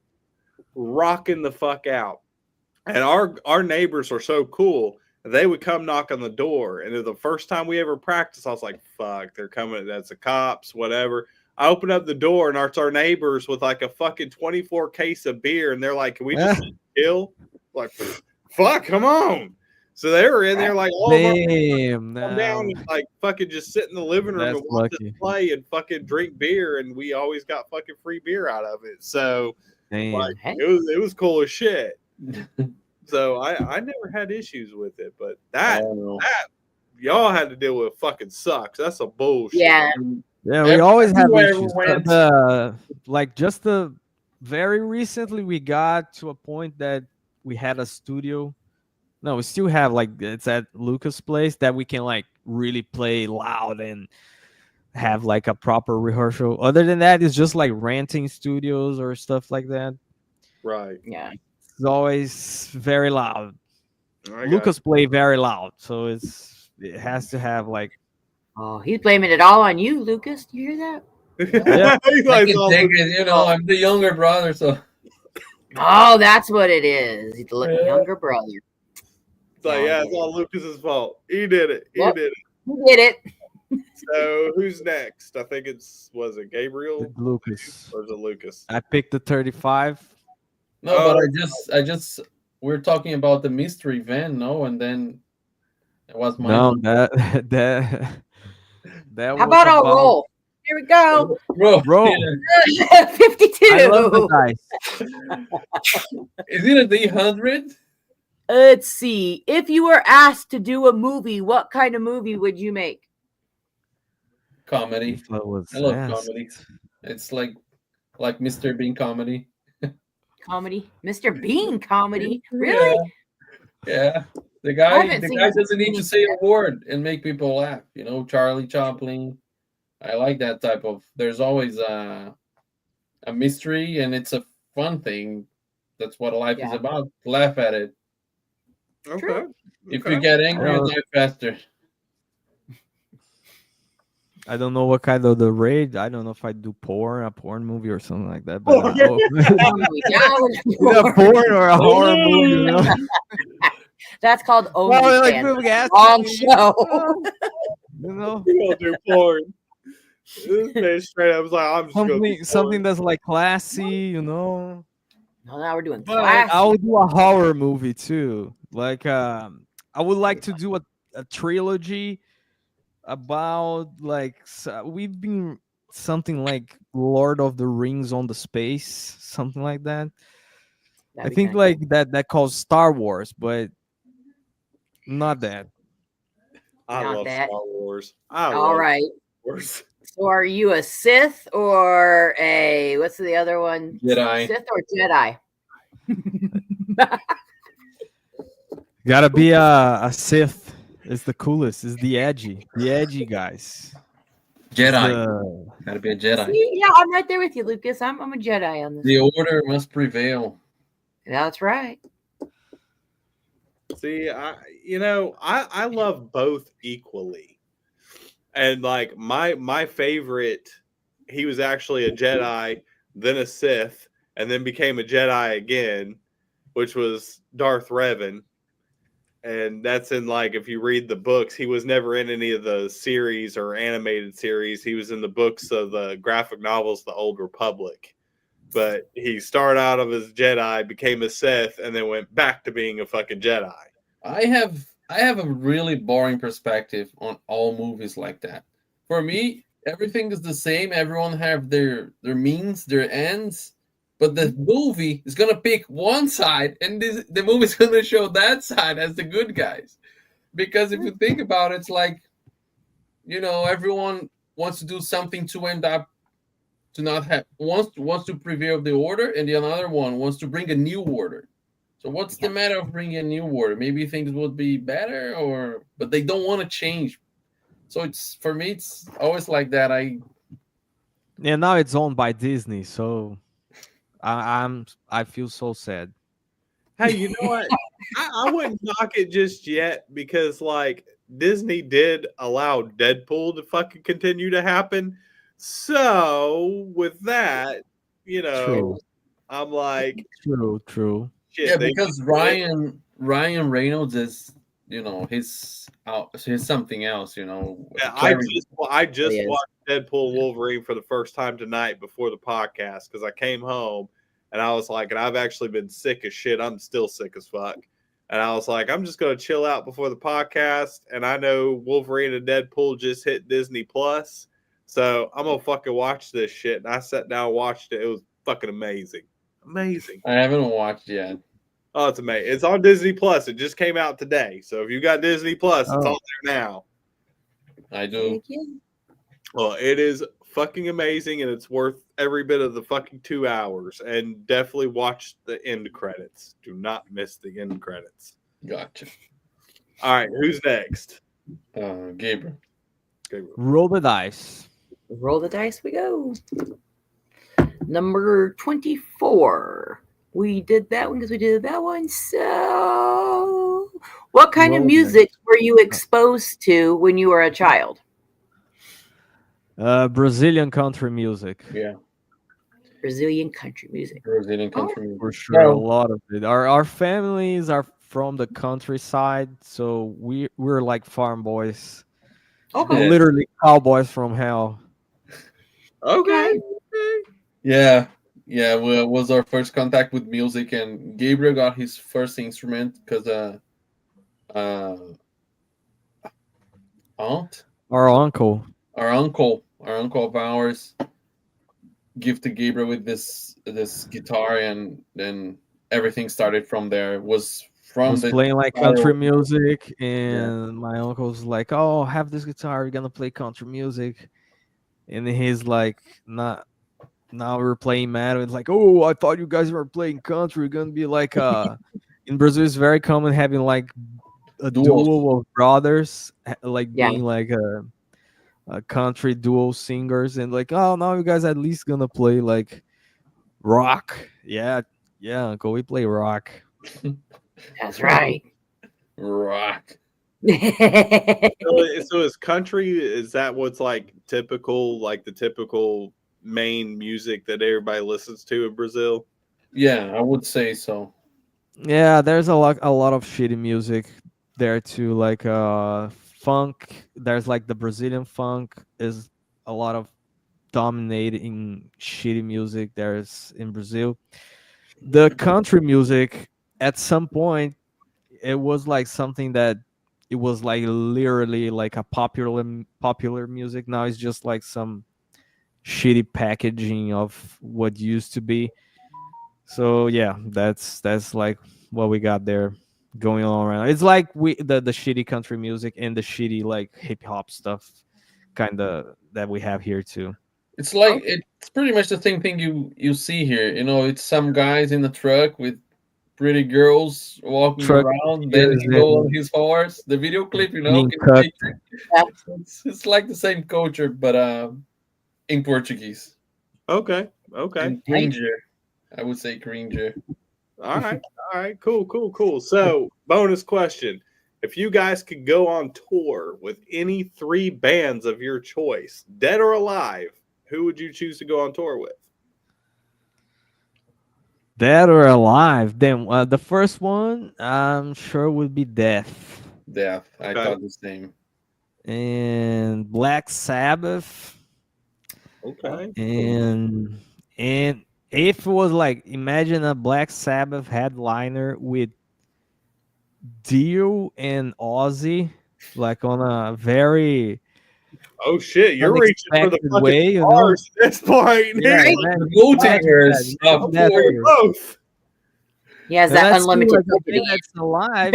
rocking the fuck out. And our neighbors were so cool. They would come knock on the door. And the first time we ever practiced, I was like, fuck, they're coming. That's the cops, whatever. I open up the door, and it's our neighbors with like a fucking 24 case of beer. And they're like, can we just chill? Like, fuck, come on. So they were in there like, oh, Damn, come down and like fucking just sit in the living room That's and watch lucky. us play and fucking drink beer. And we always got fucking free beer out of it. So damn. like, it was cool as shit. So I never had issues with it, but that y'all had to deal with fucking sucks. That's a bullshit. Yeah. Yeah, we always have Everywhere issues. we went. Just the very recently we got to a point that we had a studio. No, we still have like it's at Lucas' place that we can like really play loud and have like a proper rehearsal. Other than that, it's just like renting studios or stuff like that. Right. Yeah. It's always very loud. I Lucas play very loud, so it has to have like Oh, he's blaming it all on you, Lucas. Do you hear that? Yeah. He's I like, can take it, you know, I'm the younger brother, so Oh, that's what it is. He's the Yeah. younger brother. it's like, yeah, it's all Lucas's fault. He did it. He Yep. did it. He did it. So who's next? I think was it Gabriel Lucas. or is it Lucas? I picked the 35. no, but I just we're talking about the mystery van, no, and then it was my No, that How was about a roll? Here we go. bro. Roll. Yeah. 52. I love the dice. Is it a D100? Let's see. If you were asked to do a movie, what kind of movie would you make? Comedy. If I was I love asked. comedy. It's like Mr. Bean comedy. Comedy? Mr. Bean comedy? Really? Yeah. The I guy haven't seen doesn't need to it. say a word and make people laugh. You know, Charlie Chaplin. I like that type of. There's always a mystery, and it's a fun thing. That's what life is Yeah. about. Laugh at it. Okay. If you get angry, you die faster. I don't know what kind of the raid. I don't know if I do a porn movie or something like that. But Oh, yeah, either porn or a horror movie. You know? That's called Well, like OnlyFans. moving ass Wrong to me, show. You know, We gonna do porn. This man straight up was like, I'm just gonna do something porn. that's like classy. You know. No, now we're doing But class. I would do a horror movie too. Like I would like to do a trilogy about like we've been something like Lord of the Rings on the space, something like that. That'd I be think kinda like that calls Star Wars, but not that. I Not love that. Star Wars. All right. Star Wars. So are you a Sith or a what's the other one? Jedi. Sith or Jedi? Gotta be a Sith. It's the coolest. It's the edgy guys. Jedi. Gotta be a Jedi. See, yeah, I'm right there with you, Lucas. I'm a Jedi on this. The order must prevail. That's right. See, I love both equally. And like my favorite, he was actually a Jedi, then a Sith, and then became a Jedi again, which was Darth Revan. And that's in like if you read the books, he was never in any of the series or animated series. He was in the books of the graphic novels, The Old Republic. But he started out of as Jedi, became a Sith, and then went back to being a fucking Jedi. I have a really boring perspective on all movies like that. For me, everything is the same. Everyone have their means, their ends. But the movie is gonna pick one side, and the movie is gonna show that side as the good guys. Because if you think about it, it's like, you know, everyone wants to do something to end up to not have wants to prevail the order, and the another one wants to bring a new order. So what's the matter of bringing a new order? Maybe things would be better, but they don't want to change So it's for me, it's always like that. And now it's owned by Disney, so I feel so sad. Hey, you know what? I wouldn't knock it just yet because like Disney did allow Deadpool to fucking continue to happen. So with that, you True, know, I'm like, true. shit, Yeah, they because Ryan Reynolds is, he's something else. yeah, Carry- I just Yes. watched Deadpool and Wolverine for the first time tonight before the podcast because I came home and I was like, and I've actually been sick as shit. I'm still sick as fuck. And I was like, I'm just gonna chill out before the podcast. And I know Wolverine and Deadpool just hit Disney Plus. So I'm gonna fucking watch this shit. And I sat down and watched it. It was fucking amazing. Amazing. I haven't watched yet. Oh, it's amazing. It's on Disney Plus. It just came out today. So if you got Disney Plus, it's Oh. on there now. I do. Thank you. Well, it is fucking amazing, and it's worth every bit of the fucking 2 hours. And definitely watch the end credits. Do not miss the end credits. Gotcha. All right, who's next? Gabriel. Gabriel. Roll the dice. Roll the dice, we go. Number 24. We did that one because we did that one. So, what kind of Roll music were you exposed to when you were a child? Brazilian country music. Yeah, Brazilian country music. Brazilian country. For sure, a Well, lot of it. Our families are from the countryside, so we're like farm boys, Okay. literally cowboys from hell. Okay. yeah. Well, was our first contact with music, and Gabriel got his first instrument because aunt, Our uncle. our uncle of ours, gifted Gabriel with this guitar, and then everything started from there. Was from Was the playing like guitar- country music, and my uncle's like, "Oh, have this guitar. You're gonna play country music," and he's like, "Not." Now we're playing metal. It's like, "Oh, I thought you guys were playing country. You're gonna be like in Brazil, it's very common having like a Duos. duo of brothers, like Yeah. being like a country duo singers, and like, oh, now you guys at least gonna play like rock. Yeah, Uncle, we play rock. That's right. rock. So is country, is that what's like typical, like the typical main music that everybody listens to in Brazil? Yeah, I would say so. Yeah, there's a lot of shitty music there too, like funk. There's like the Brazilian funk is a lot of dominating shitty music there's in Brazil. The country music at some point it was like something that it was like literally like a popular music. Now it's just like some shitty packaging of what used to be. So yeah, that's like what we got there going on right now. It's like the shitty country music and the shitty like hip hop stuff kind of that we have here too. It's like it's pretty much the same thing you see here. It's some guys in a truck with pretty girls walking Truck around, is then he go on his horse. The video clip, being can cut. it's like the same culture, but in Portuguese. Okay. And Granger. I would say Granger. All right. Cool. So, bonus question. If you guys could go on tour with any 3 bands of your choice, dead or alive, who would you choose to go on tour with? Dead or alive? Then the first one I'm sure would be Death Yeah, I Okay. thought the same. and Black Sabbath. Okay. And if it was like imagine a Black Sabbath headliner with Dio and Ozzy, like on a very Oh shit, you're reaching for the unexpected fucking way, you know? stars at this point. Yeah, Hey, man, Gold imagine diggers, that, of imagine that, course. dude. both. He has And that let's see, unlimited like, a band ability. that's alive.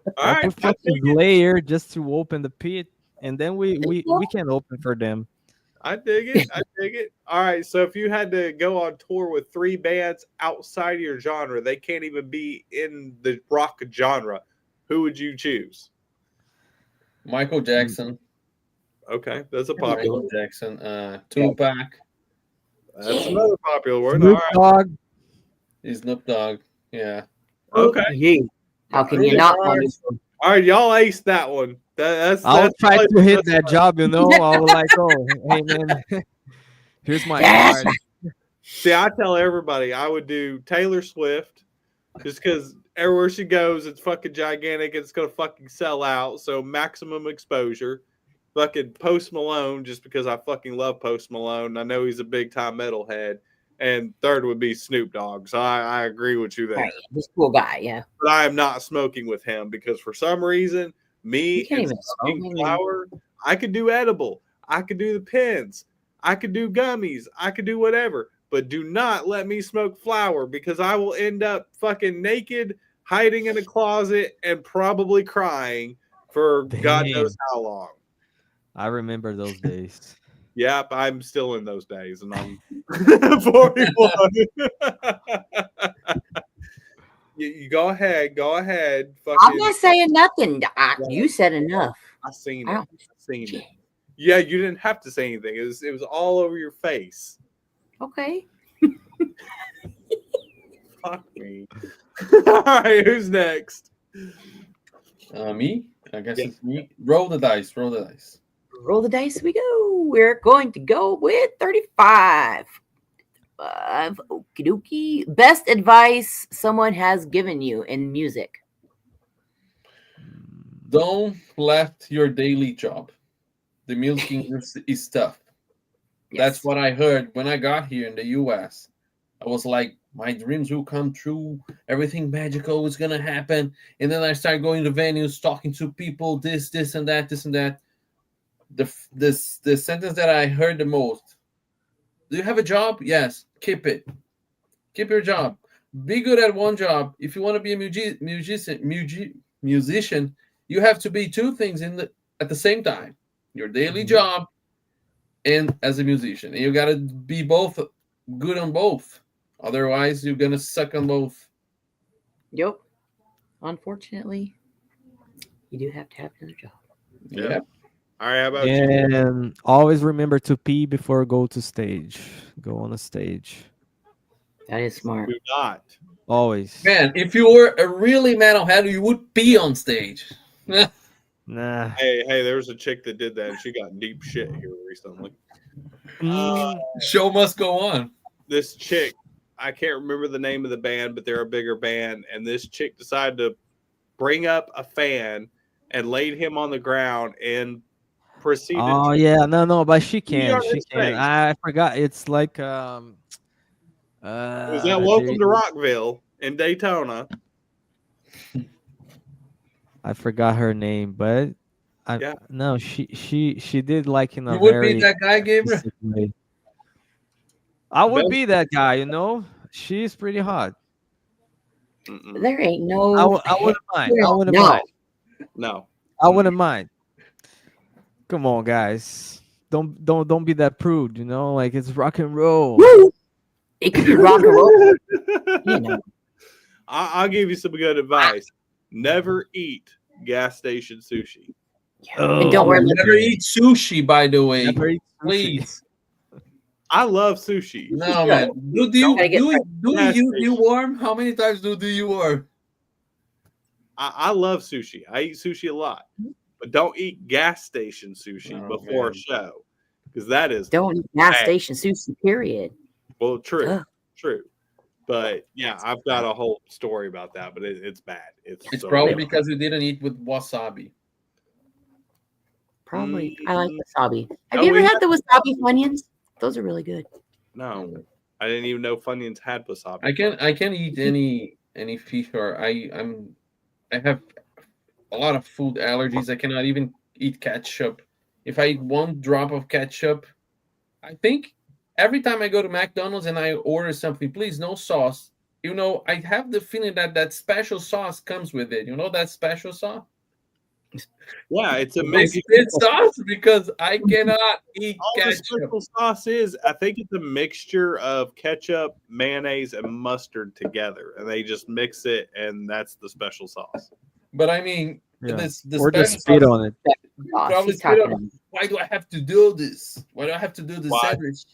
All I right. put fucking Slayer just to open the pit, and then we can open for them. I dig it. All right. So if you had to go on tour with 3 bands outside of your genre, they can't even be in the rock genre, who would you choose? Michael Jackson. Okay, that's a Michael popular. Jackson, Tupac, That's another popular one. Snoop All right. Dogg. Snoop Dogg. Yeah. Okay. Yeah. How can you Okay, not all want right. this one? All right, y'all aced that one. That's I would try probably to the hit best that one. job, you know. I was like, oh, hey man, here's my Yes. card. See, I tell everybody I would do Taylor Swift just because everywhere she goes, it's fucking gigantic. It's gonna fucking sell out. So maximum exposure. Fucking Post Malone, just because I fucking love Post Malone. I know he's a big time metalhead. And third would be Snoop Dogg. So I agree with you there. Right. This cool guy, yeah. But I am not smoking with him because for some reason, me You can't and even smoking smoke, man. flower, I could do edible. I could do the pens. I could do gummies. I could do whatever. But do not let me smoke flower because I will end up fucking naked, hiding in a closet, and probably crying for God knows how long. I remember those days. Yep, I'm still in those days, and I'm 41. You go ahead, I'm fucking. not saying nothing. You said enough. I seen I it. don't- I seen it. Yeah, you didn't have to say anything. It was all over your face. Okay. Fuck me. All right, who's next? Me? I guess Yeah. it's me. Roll the dice. Roll the dice. Roll the dice. We go. We're going to go with 35. Okie dokie. Best advice someone has given you in music. Don't left your daily job. The milking is tough. That's Yes. what I heard when I got here in the US. I was like, my dreams will come true. Everything magical is gonna happen. And then I started going to venues, talking to people, this, and that, this and that. The sentence that I heard the most. Do you have a job? Yes. Keep it. Keep your job. Be good at one job. If you want to be a musician, you have to be two things at the same time. Your daily job and as a musician. And you got to be both good on both. Otherwise, you're going to suck on both. Yep. Unfortunately, you do have to have another job. Yeah. All right, how about you? And always remember to pee before go to stage. Go on a stage. That is smart. Do not. Always. Man, if you were a really metalhead, you would pee on stage. Nah. Hey, there was a chick that did that, and she got deep shit here recently. Show must go on. This chick, I can't remember the name of the band, but they're a bigger band, and this chick decided to bring up a fan and laid him on the ground and proceeded. Oh yeah, no, but she Pee on can. She his can. face. I forgot. It's like Was that Welcome to Rockville in Daytona? I forgot her name, but Yeah. no, she did like in a You would very be that guy, Gabriel? specific way. I would Best- be that guy, you know. She's pretty hot. Mm-mm. There ain't no. I wouldn't mind. I wouldn't No. mind. No. I wouldn't mind. Come on, guys. Don't be that prude, you know. Like it's rock and roll. Woo! It could be rock and roll. You know. I'll give you some good advice. Never eat gas station sushi. And don't wear lip. Never eat sushi, by the way. Never eat sushi. Please. I love sushi. No, man. Do Gotta get you warm? How many times do you warm? I love sushi. I eat sushi a lot. But don't eat gas station sushi Oh, before man. a show. Because that is Don't eat gas bad. station sushi, period. Well, true. Ugh. True. But yeah, I've got a whole story about that, but it's bad. It's It's so probably bad. because you didn't eat with wasabi. Probably. I like wasabi. Have No, you ever we had the wasabi Funyuns? Those are really good. No. I didn't even know Funyuns had wasabi. I can eat any fish or I have a lot of food allergies. I cannot even eat ketchup. If I eat one drop of ketchup, I think every time I go to McDonald's and I order something, please no sauce. You know, I have the feeling that special sauce comes with it. You know that special sauce? Yeah, it's a They mix. spit sauce because I cannot eat All the ketchup. special sauce is, I think it's a mixture of ketchup, mayonnaise, and mustard together, and they just mix it, and that's the special sauce. But I mean, Yeah. the Or just Spanish spit sauce, on it. Boss, probably he's spit talking to on. me. Why do I have to do this? Why do I have to do this Why? sandwich?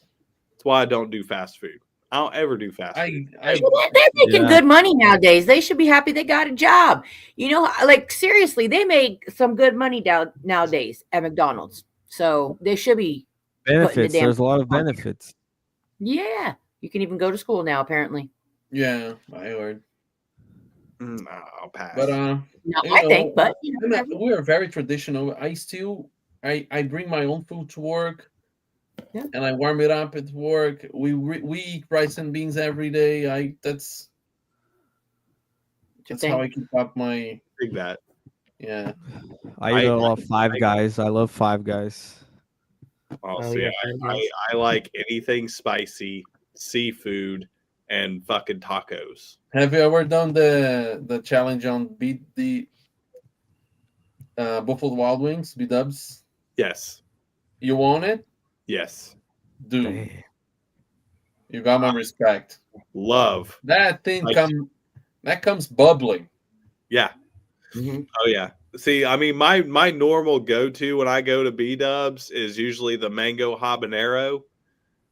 That's why I don't do fast food. I don't ever do fast food. They're making Yeah. good money nowadays. They should be happy they got a job. You know, like seriously, they make some good money down nowadays at McDonald's. So they should be putting the Benefits. damn. There's a lot of benefits. Yeah, you can even go to school now. Apparently, Yeah, I heard. I'll pass. But not you I know, think, but you know, we are very traditional. I bring my own food to work. Yeah. And I warm it up at work. We eat rice and beans every day. That's how I keep up my Dig that. yeah. I eat a lot of Five Guys. I love Five Guys. Oh, Oh, see, yeah, I like anything spicy, seafood, and fucking tacos. Have you ever done the challenge on beat the Buffalo Wild Wings, B-dubs? Yes. You want it? Yes. Dude, Damn. you got my respect. Love. That thing Like- comes bubbling. Yeah. Mhm. Oh yeah. See, I mean, my normal go to when I go to B Dubs is usually the mango habanero,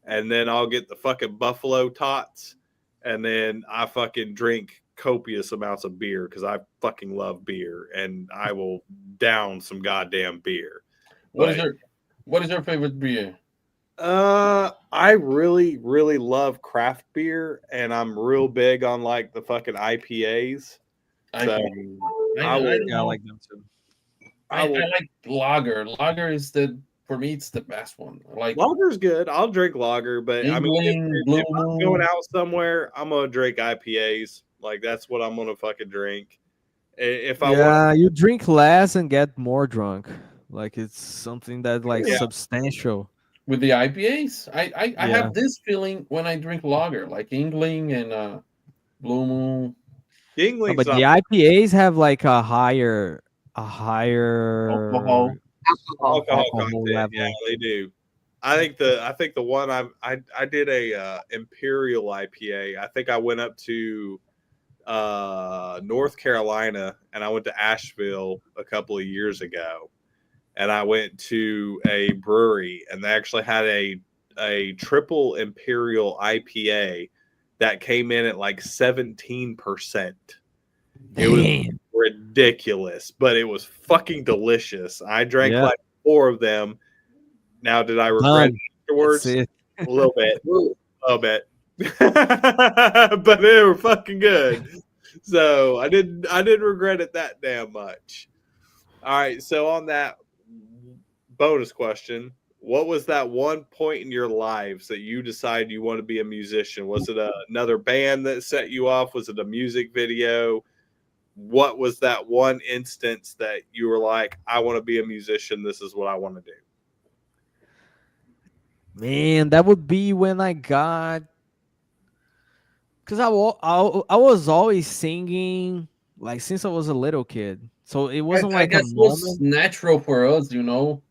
and then I'll get the fucking buffalo tots, and then I fucking drink copious amounts of beer because I fucking love beer, and I will down some goddamn beer. What But, is your favorite beer? I really, really love craft beer, and I'm real big on like the fucking IPAs. So I will. Yeah, I like them too. I like lager. Lager is for me it's the best one. I like Lager's good. I'll drink lager, but I mean, England, Blue if I'm Moon. going out somewhere, I'm gonna drink IPAs. Like that's what I'm gonna fucking drink. If I want, Yeah, you drink less and get more drunk. Like it's something that like Yeah. substantial. With the IPAs. I Yeah. have this feeling when I drink lager, like England and Blue Moon. Yingling's But not the IPAs have like a higher Alcohol. Alcohol. alcohol alcohol content. level. Yeah, they do. I think the one I did a Imperial IPA. I think I went up to North Carolina and I went to Asheville a couple of years ago, and I went to a brewery and they actually had a triple Imperial IPA that came in at like 17%. It was Damn. ridiculous, but it was fucking delicious. I drank Yeah. like 4 of them. Now, did I regret it That's afterwards? it. A little bit. A little bit. But they were fucking good. So I didn't regret it that damn much. All right, so on that bonus question, what was that one point in your lives that you decided you want to be a musician? Was it another band that set you off? Was it a music video? What was that one instance that you were like, I want to be a musician, this is what I want to do? Man, that would be when I got, because I was always singing like since I was a little kid. So it wasn't I like a guess it was moment. natural for us, you know.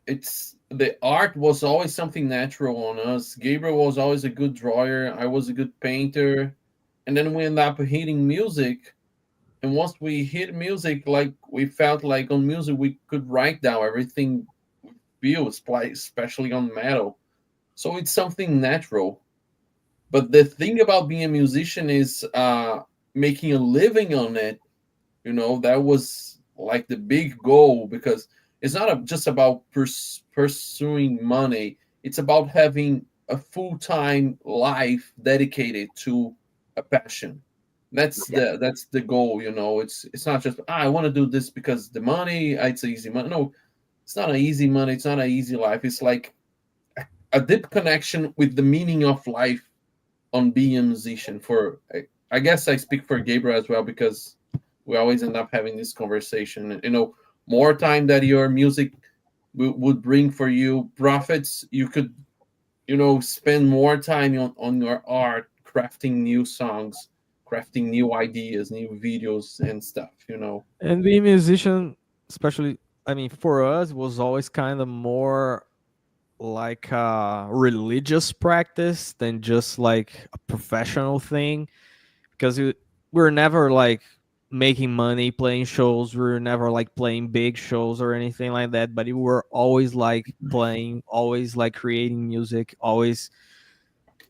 It's the art was always something natural on us. Gabriel was always a good drawer. I was a good painter, and then we ended up hitting music. And once we hit music, like we felt like on music we could write down everything we feel, especially on metal. So it's something natural. But the thing about being a musician is making a living on it. You know, that was like the big goal because it's not just about pursuing money. It's about having a full-time life dedicated to a passion. That's the goal, you know. It's not just I want to do this because the money, it's easy money. No, it's not an easy money. It's not an easy life. It's like a deep connection with the meaning of life on being a musician. I guess I speak for Gabriel as well because we always end up having this conversation. You know, more time that your music would bring for you profits, you could, you know, spend more time on your art, crafting new songs, crafting new ideas, new videos and stuff, you know. And being a musician, especially, I mean, for us, was always kind of more like a religious practice than just like a professional thing because we were never like making money playing shows. We were never like playing big shows or anything like that, but we were always like playing, always like creating music, always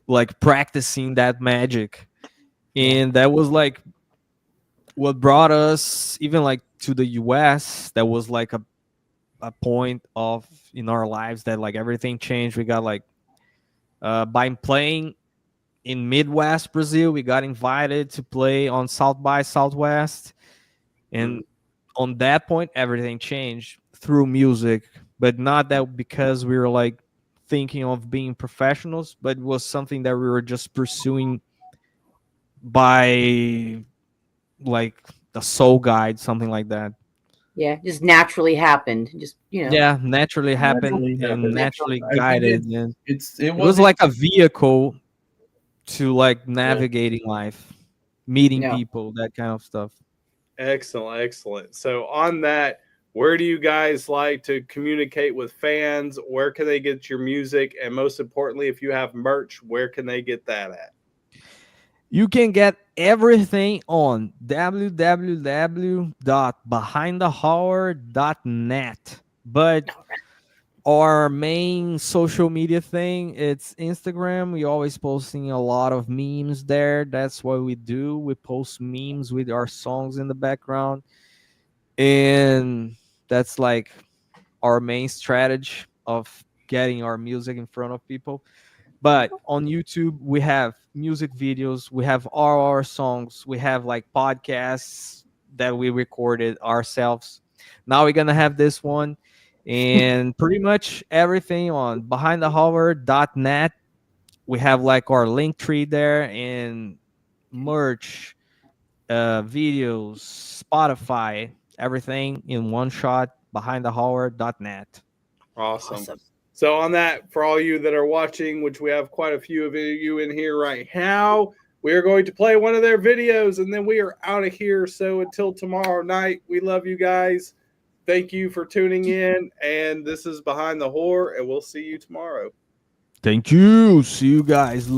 like practicing that magic. And that was like what brought us even like to the US. That was like a point of in our lives that like everything changed. We got like by playing in Midwest Brazil, we got invited to play on South by Southwest, and on that point, everything changed through music. But not that because we were like thinking of being professionals, but it was something that we were just pursuing by like the soul guide, something like that. Yeah, just naturally happened. Just Yeah, naturally happened Naturally and happened. naturally I think guided, and it it was was like a vehicle to like yeah. navigating life, meeting Yeah. people, that kind of stuff. Excellent, excellent. So on that, where do you guys like to communicate with fans? Where can they get your music? And most importantly, if you have merch, where can they get that at? You can get everything on www.behindthehorror.net. But our main social media thing, it's Instagram. We always posting a lot of memes there. That's what we do. We post memes with our songs in the background. And that's like our main strategy of getting our music in front of people. But on YouTube, we have music videos, we have all our songs, we have like podcasts that we recorded ourselves. Now we're gonna have this one, and pretty much everything on behindthehorror.net. We have like our link tree there, and merch, videos, Spotify, everything in one shot. Behindthehorror.net. Awesome. Awesome. So on that, for all you that are watching, which we have quite a few of you in here right now, we are going to play one of their videos and then we are out of here. So until tomorrow night, we love you guys. Thank you for tuning in. And this is Behind the Horror, and we'll see you tomorrow. Thank you. See you guys.